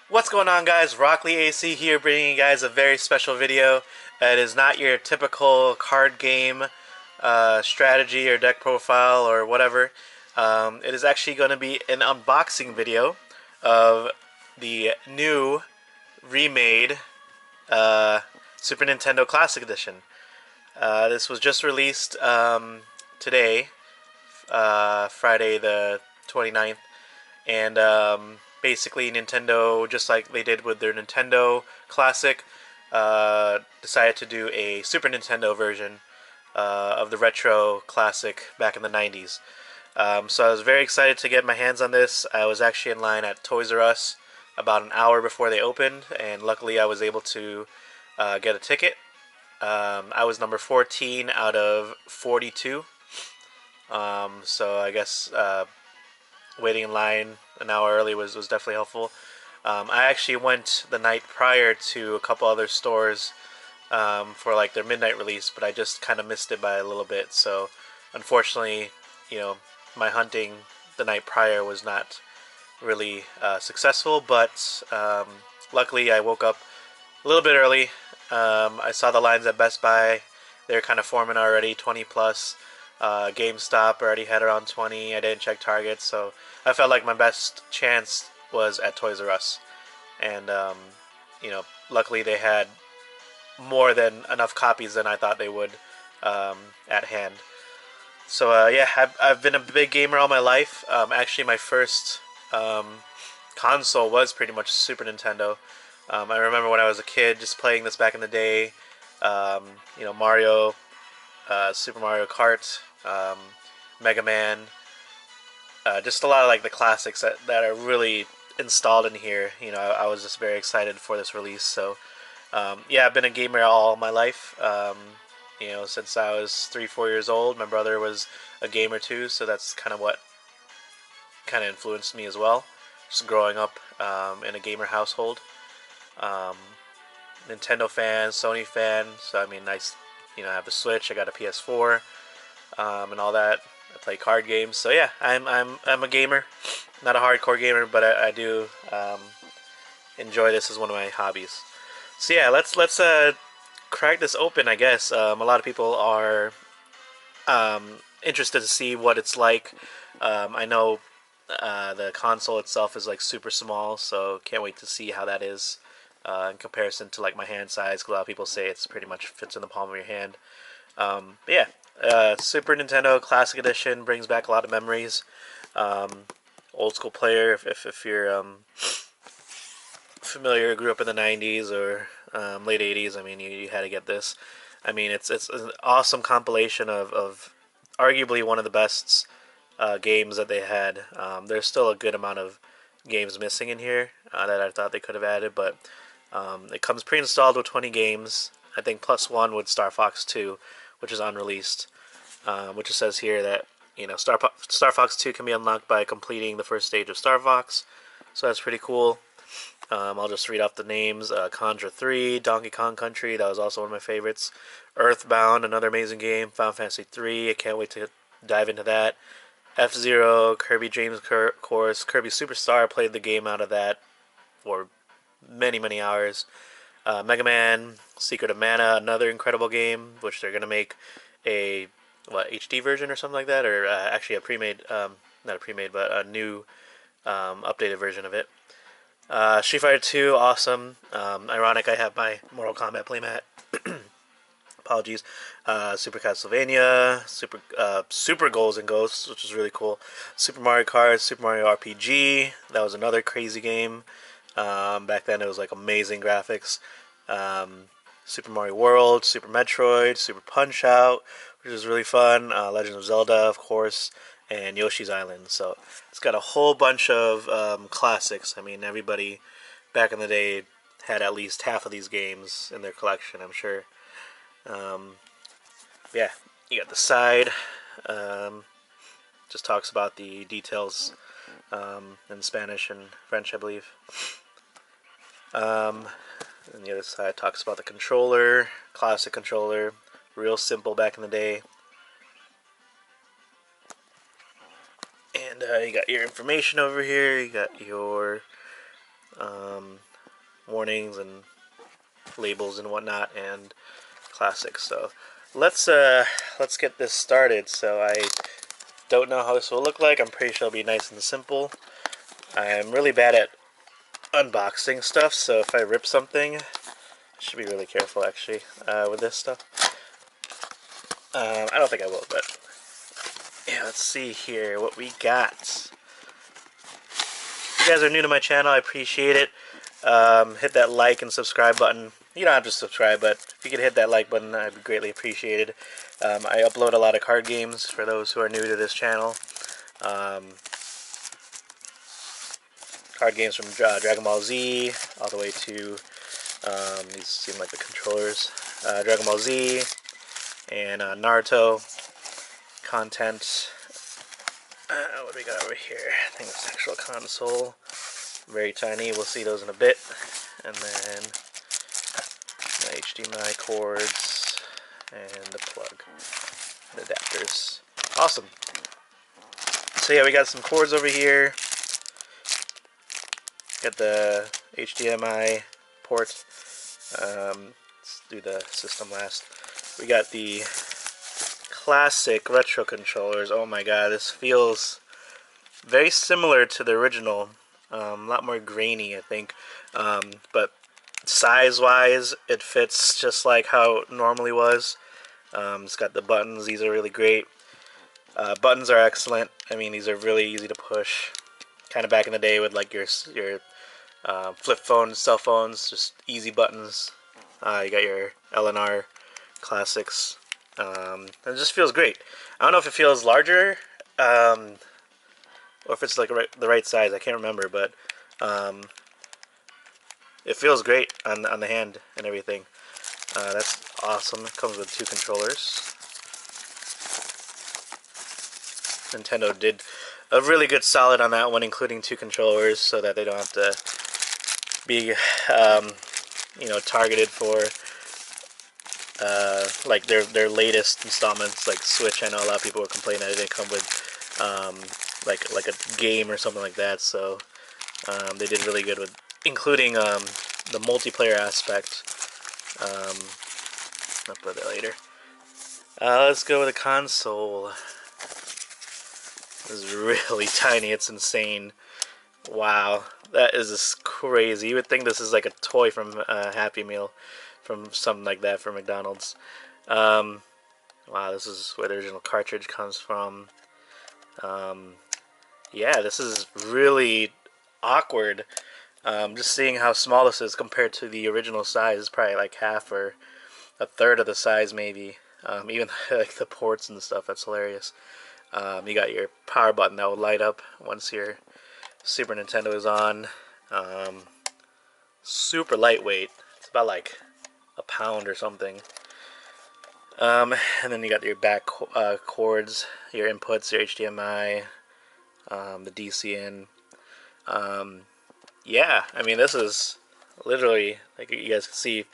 What's going on, guys? Rockley AC here, bringing you guys a very special video. It is not your typical card game strategy or deck profile or whatever. It is actually going to be an unboxing video of the new remade uh, Super Nintendo Classic Edition. This was just released today, Friday the 29th, and basically Nintendo, just like they did with their Nintendo Classic, decided to do a Super Nintendo version of the retro classic back in the 90s. So I was very excited to get my hands on this. I was actually in line at Toys R Us about an hour before they opened, and luckily I was able to get a ticket. I was number 14 out of 42. So I guess waiting in line an hour early was definitely helpful. I actually went the night prior to a couple other stores for like their midnight release, but I just kind of missed it by a little bit. So unfortunately, you know, my hunting the night prior was not really successful. But luckily, I woke up a little bit early. I saw the lines at Best Buy. They're kind of forming already, 20 plus. GameStop already had around 20. I didn't check Target, so I felt like my best chance was at Toys R Us. And, luckily they had more than enough copies than I thought they would at hand. So, yeah, I've been a big gamer all my life. Actually, my first console was pretty much Super Nintendo. I remember when I was a kid just playing this back in the day. Mario, Super Mario Kart, Mega Man, just a lot of like the classics that are really installed in here. I was just very excited for this release. So, yeah, I've been a gamer all my life. Since I was 3, 4 years old. My brother was a gamer too, so that's kind of what kind of influenced me as well. Just growing up in a gamer household. Um, Nintendo fan, Sony fan. So I mean, I have the Switch. I got a PS4, and all that. I play card games. So yeah, I'm a gamer. Not a hardcore gamer, but I do enjoy this as one of my hobbies. So yeah, let's crack this open. I guess a lot of people are interested to see what it's like. I know the console itself is like super small, so can't wait to see how that is in comparison to like my hand size. 'Cause a lot of people say it's pretty much fits in the palm of your hand. But yeah, Super Nintendo Classic Edition brings back a lot of memories. Old school player, if you're familiar, grew up in the 90s or late 80s, I mean, you had to get this. I mean, it's an awesome compilation of arguably one of the best games that they had. There's still a good amount of games missing in here that I thought they could have added, but it comes pre-installed with 20 games. I think plus one with Star Fox 2, which is unreleased. Which it says here that Star Fox 2 can be unlocked by completing the first stage of Star Fox, so that's pretty cool. I'll just read off the names. Contra 3, Donkey Kong Country, that was also one of my favorites. Earthbound, another amazing game. Final Fantasy 3, I can't wait to dive into that. F-Zero, Kirby Dream Course, Kirby Superstar, played the game out of that for many, many hours. Mega Man, Secret of Mana, another incredible game, which they're going to make a HD version or something like that, or actually a pre-made, not a pre-made, but a new updated version of it. Street Fighter 2, awesome. Ironic, I have my Mortal Kombat playmat. Apologies. Super Castlevania, Super Goals and Ghosts, which is really cool. Super Mario Kart, Super Mario RPG, that was another crazy game. Back then it was like amazing graphics. Super Mario World, Super Metroid, Super Punch Out, which is really fun. Legend of Zelda, of course, and Yoshi's Island. So it's got a whole bunch of classics. I mean, everybody back in the day had at least half of these games in their collection, I'm sure. Yeah, you got the side. Just talks about the details in Spanish and French, I believe. And the other side talks about the controller, classic controller, real simple back in the day. And you got your information over here. You got your warnings and labels and whatnot, and classics. So let's get this started. So I don't know how this will look like. I'm pretty sure it'll be nice and simple. I'm really bad at unboxing stuff, so if I rip something, I should be really careful actually with this stuff. I don't think I will, but yeah, let's see here what we got. If you guys are new to my channel, I appreciate it. Hit that like and subscribe button. You don't have to subscribe, but if you could hit that like button, I'd be greatly appreciated. I upload a lot of card games for those who are new to this channel. Card games from Dragon Ball Z all the way to, these seem like the controllers, Dragon Ball Z and Naruto content. What do we got over here? I think it's actual console. Very tiny. We'll see those in a bit. And then the HDMI cords and the plug and adapters. Awesome. So yeah, we got some cords over here. Got the HDMI port. Let's do the system last. We got the classic retro controllers. Oh my god, this feels very similar to the original. A lot more grainy, I think. But size-wise, it fits just like how it normally was. It's got the buttons. These are really great. Buttons are excellent. I mean, these are really easy to push. Kind of back in the day with like your flip phones, cell phones, just easy buttons. You got your LNR classics. It just feels great. I don't know if it feels larger, or if it's like the right size. I can't remember, but it feels great on the hand and everything. That's awesome. It comes with 2 controllers. Nintendo did a really good solid on that one, including 2 controllers, so that they don't have to be, you know, targeted for like their latest installments, like Switch. I know a lot of people were complaining that it didn't come with like a game or something like that. So they did really good with including the multiplayer aspect. I'll put that later. Let's go with a console. This is really tiny. It's insane. Wow, that is just crazy. You would think this is like a toy from Happy Meal, from something like that for McDonald's. Wow, this is where the original cartridge comes from. Yeah, this is really awkward. Just seeing how small this is compared to the original size. It's probably like half or a third of the size, maybe. Even like the ports and stuff. That's hilarious. You got your power button that will light up once your Super Nintendo is on. Super lightweight. It's about like a pound or something. And then you got your back cords, your inputs, your HDMI, the DC in. Yeah, I mean, this is literally, like you guys can see,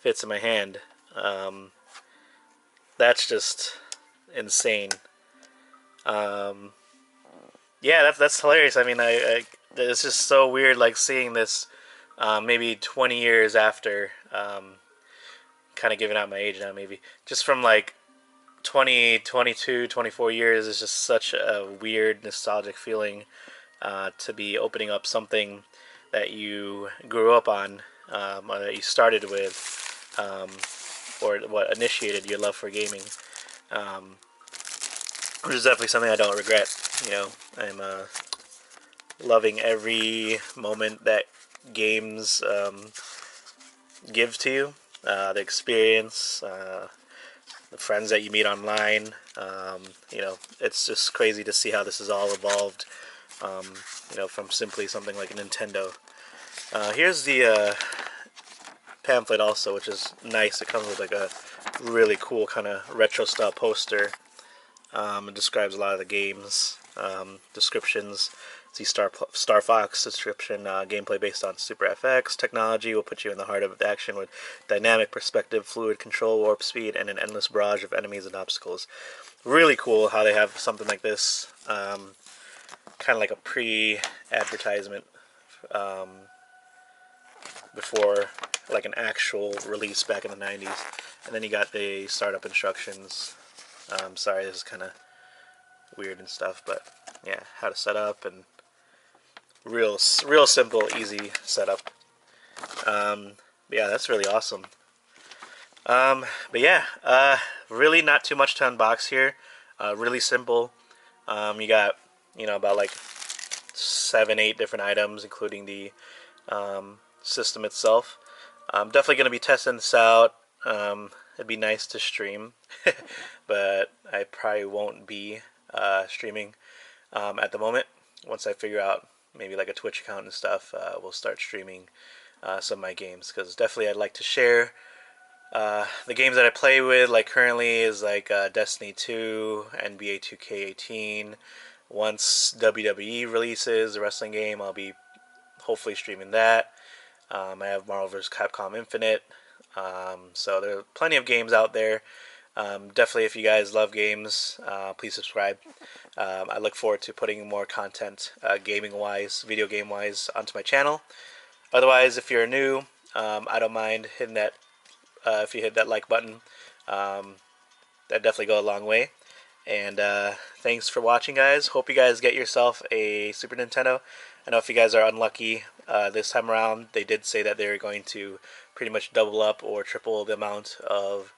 fits in my hand. That's just insane. Yeah, that's hilarious. I mean, it's just so weird, like seeing this maybe 20 years after, kind of giving out my age now, maybe just from like 20, 22, 24 years is just such a weird nostalgic feeling to be opening up something that you grew up on, or that you started with, or what initiated your love for gaming. Which is definitely something I don't regret. You know, I'm loving every moment that games give to you. The experience, the friends that you meet online. You know, it's just crazy to see how this has all evolved. You know, from simply something like a Nintendo. Here's the pamphlet also, which is nice. It comes with like a really cool kind of retro style poster. It describes a lot of the games, descriptions. See Star Fox description, gameplay based on Super FX. Technology will put you in the heart of action with dynamic perspective, fluid control, warp speed, and an endless barrage of enemies and obstacles. Really cool how they have something like this, kind of like a pre-advertisement before like an actual release back in the 90s. And then you got the startup instructions. Sorry, this is kind of weird and stuff, but yeah, how to set up, and real simple, easy setup. But yeah, that's really awesome. But yeah, really not too much to unbox here. Really simple. You got, about like 7-8 different items, including the system itself. I'm definitely going to be testing this out. It'd be nice to stream, but I probably won't be streaming at the moment. Once I figure out maybe like a Twitch account and stuff, we'll start streaming some of my games, because definitely I'd like to share the games that I play with. Like currently is like Destiny 2, NBA 2K18. Once WWE releases, the wrestling game, I'll be hopefully streaming that. I have Marvel vs. Capcom Infinite. So there are plenty of games out there. Definitely, if you guys love games, please subscribe. I look forward to putting more content, gaming-wise, video game-wise, onto my channel. Otherwise, if you're new, I don't mind hitting that. If you hit that like button, that definitely go a long way. And thanks for watching, guys. Hope you guys get yourself a Super Nintendo. I know if you guys are unlucky this time around, they did say that they're going to pretty much double up or triple the amount of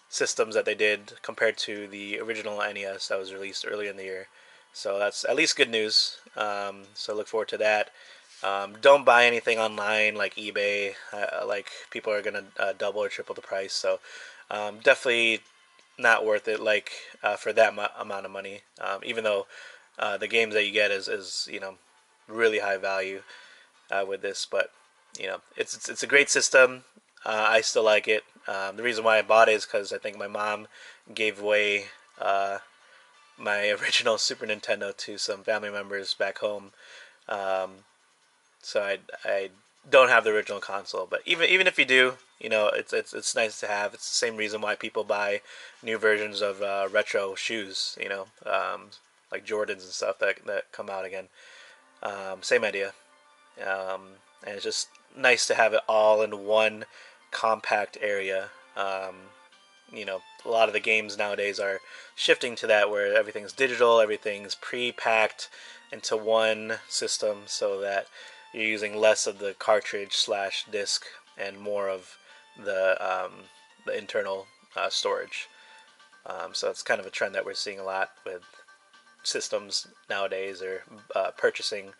systems that they did compared to the original NES that was released earlier in the year. So that's at least good news. So look forward to that. Don't buy anything online like eBay. Like people are gonna double or triple the price. So definitely not worth it. Like for that amount of money. Even though the games that you get is really high value with this, but it's a great system. I still like it. The reason why I bought it is because I think my mom gave away my original Super Nintendo to some family members back home. So I don't have the original console, but even if you do, it's nice to have. It's the same reason why people buy new versions of retro shoes, like Jordans and stuff that come out again. Same idea. And it's just nice to have it all in one compact area. A lot of the games nowadays are shifting to that, where everything's digital, everything's pre-packed into one system, so that you're using less of the cartridge slash disc and more of the internal storage. So it's kind of a trend that we're seeing a lot with systems nowadays, or purchasing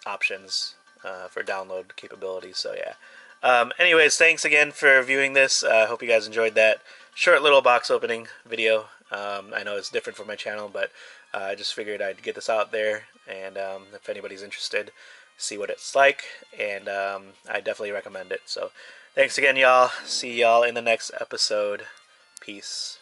options for download capabilities. So yeah. Anyways, thanks again for viewing this. I hope you guys enjoyed that short little box opening video. I know it's different from my channel, but I just figured I'd get this out there, and if anybody's interested, see what it's like, and I definitely recommend it. So thanks again, y'all. See y'all in the next episode. Peace.